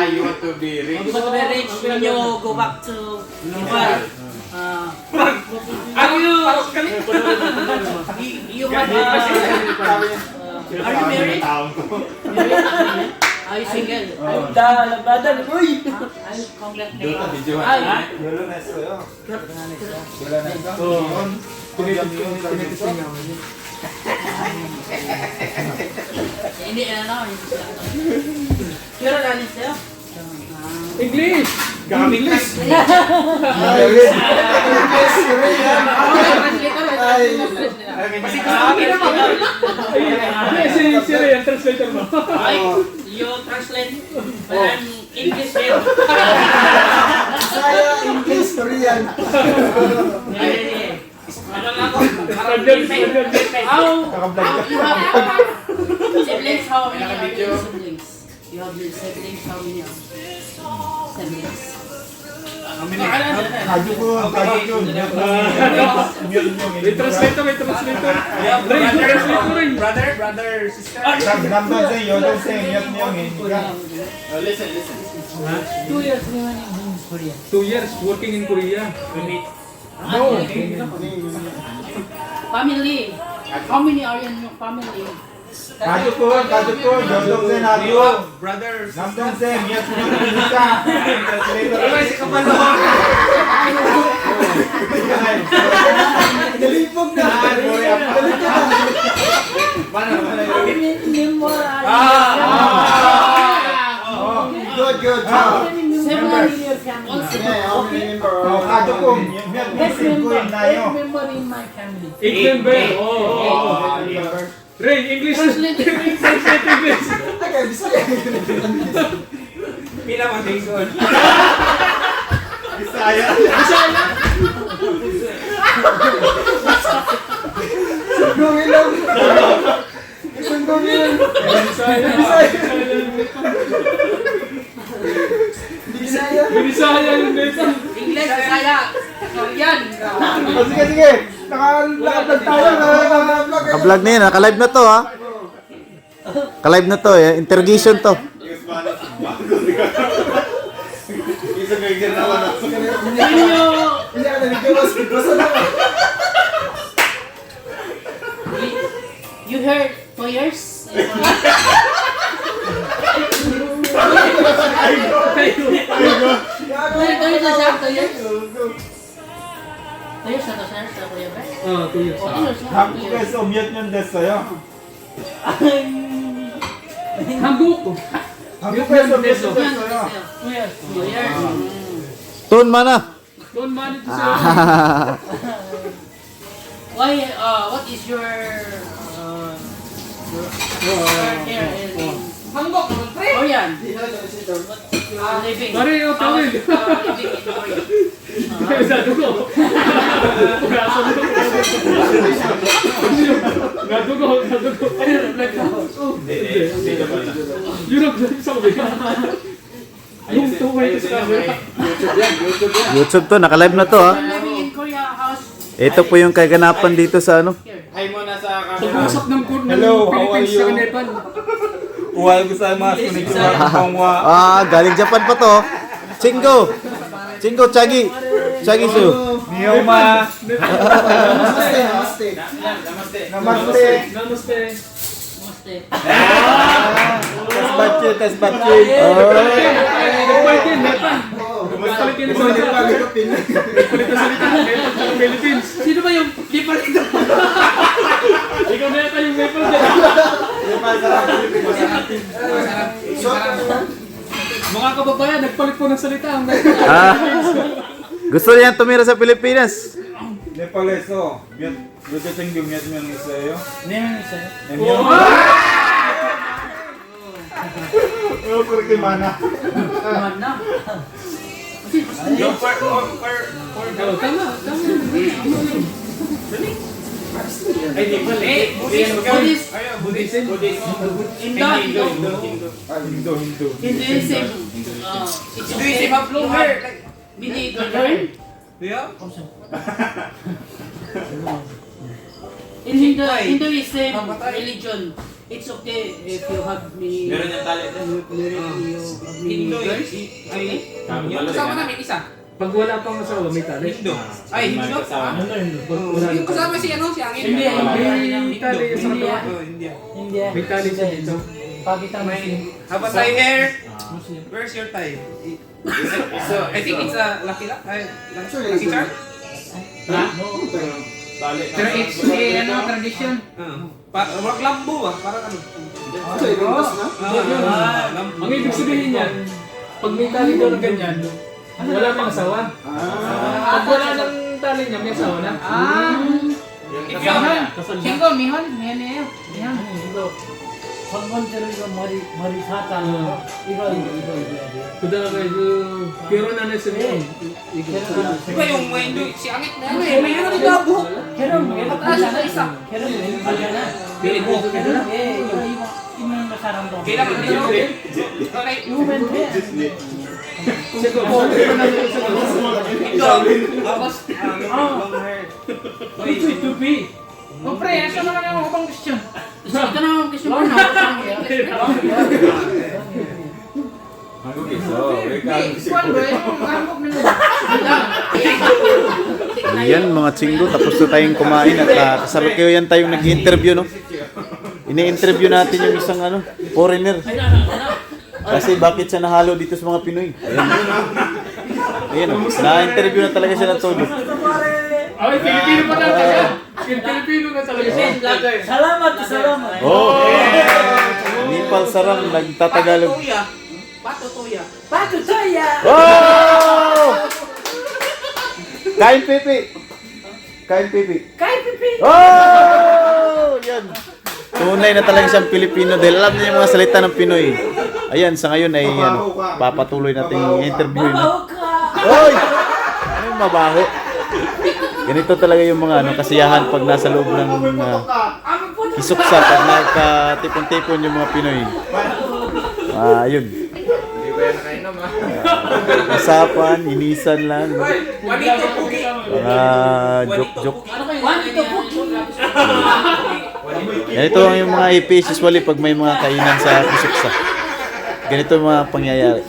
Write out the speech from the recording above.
You want to be rich? You want to be rich when you go back to Nepal. Are you married? Are you single? I'll congratulate you. Hindi English! English! Si Ray, translator mo. You translate when English here. Saya English Korean. Siblings, how many are your siblings? You have siblings, how many are siblings? May translator, may translator. Ray, translator Ray. Brother, sister. Listen. 2 years in Korea. 2 years working in Korea. No. Family. How many are in your family? Brothers. Nalipog na. Good. Several in your family. Eight member in my family. 8 member. Oh. Ray, English. Translate English. Agay, Bisaya. Pila mo tingkod. Bisaya. Sunggong ilong. Bisaya. Bisaya yung dito. English, Bisaya, Korean. Sige. Naka-vlog tayo. Naka-vlog na yun, naka-live na to ha. Naka-live na to eh, interrogation to. You heard 2 years? 2 years? 2 years na to, sir, sa Kuya Bert? 2 years. 2 years na. 한국에서 몇 년 됐어요? 한국. 한국에서 몇 년 됐어요? 2 years. 2 years. Tun mana? Don't manage to say. Why, what is your here in Korean? Living. Pareho, tawid. Living in Korea. Sa dugo. Nadugo. Yun ang sabi. Yung tuway sa camera. YouTube to, naka-live na to ha. Living in Korea, house. Ito po yung kaganapan dito sa ano. Hi muna sa camera. Pag-usap ng Hello, how are Philippines you? sa Nepal. Uwal ko sa mas konnichiwa. Galing Japan pa to. Chingo, Chagi su. Niyoma. Namaste. Namaste. Namaste. Tasbatche. Nagpalit yun, Nepal. Nagpalit yun sa Nepal. Nagpalit na salita ng Nepal sa Philippines. Sino ba yung Nepal ito? Ikaw na yata yung Nepal dyan. Mga kababayan, nagpalit po ng salita ang Nepal. Gusto niyan tumira sa Pilipinas. 네팔에서 몇 생겨 몇 명 있어요? 4명 있어요. 4명? 그렇게 많아? Mana? Yung per Tama. Ay, di pa. Buddhist. Hindu. Hinduism. Hinduism have long hair. Mini learn? Yeah? in the same religion, it's okay if you have me. Meron yung tali doon. Kasama namin isa. Pag wala pang asawa, may tali. Hindu. Ay, Hindu? Kasama. Wala Yung kasama si ano, si Angin. Hindi, May tali sa India. katawan. Oh, India. India. May tali siya dito. Pakistan Muslim. Have a tie hair. Muslim. Where's your tie? So, I think it's a lucky charm. No. Tali. Pero it's tradition. Wag lambo ba? Parang ano? Ang ibig sabihin niyan, pag may tali daw na ganyan, wala pang asawa. Pag wala ng tali niya, may asawa na. Yung Mihon. kasama niya. Singgo, Mihon. Mihon. Kuda kayo, pero na nasa niya. Di ba yung mga Hindu, si Angit na ano eh, may ano rin na buhok. Mataas na isa. Kailangan din yun. Okay. Sige, pero na nasa Hindu. Tapos, long hair. tupi. O pre, asa naman ang upang question? Ito na ang question ko na. Kuan bro, yung hangok na Ayan mga chinggo, tapos na tayong kumain at kasalukuyan tayong nag-interview, no? Ini-interview natin yung isang foreigner. Kasi bakit siya nahalo dito sa mga Pinoy? Ayan, na-interview na talaga siya ng todo. Ay, Pilipino pa na talaga. Pilipino na talaga siya. Salamat. Oh! Nipal Sarang, nagtatagalog. Patutuya. Patutoya. Oh! Kain pipi. Kain pipi. Kay Pipi. Oh! Yan. Tunay na talaga siyang Pilipino dahil alam niya yung mga salita ng Pinoy. Ayan, sa ngayon ay papatuloy natin yung interview. Mabaho ka. Oy! Ano yung mabaho? Ganito talaga yung mga kasiyahan pag nasa loob ng kisuksa, pag nagkatipon-tipon yung mga Pinoy. Ayun. Hindi ba yan nakainom ha? Usapan, inisan lang. Wanito pugi. Mga joke-joke. Ano kayo? One to Puki. Ganito ang yung mga ipis usually pag may mga kainan sa kisuksa. Ganito ang mga pangyayari.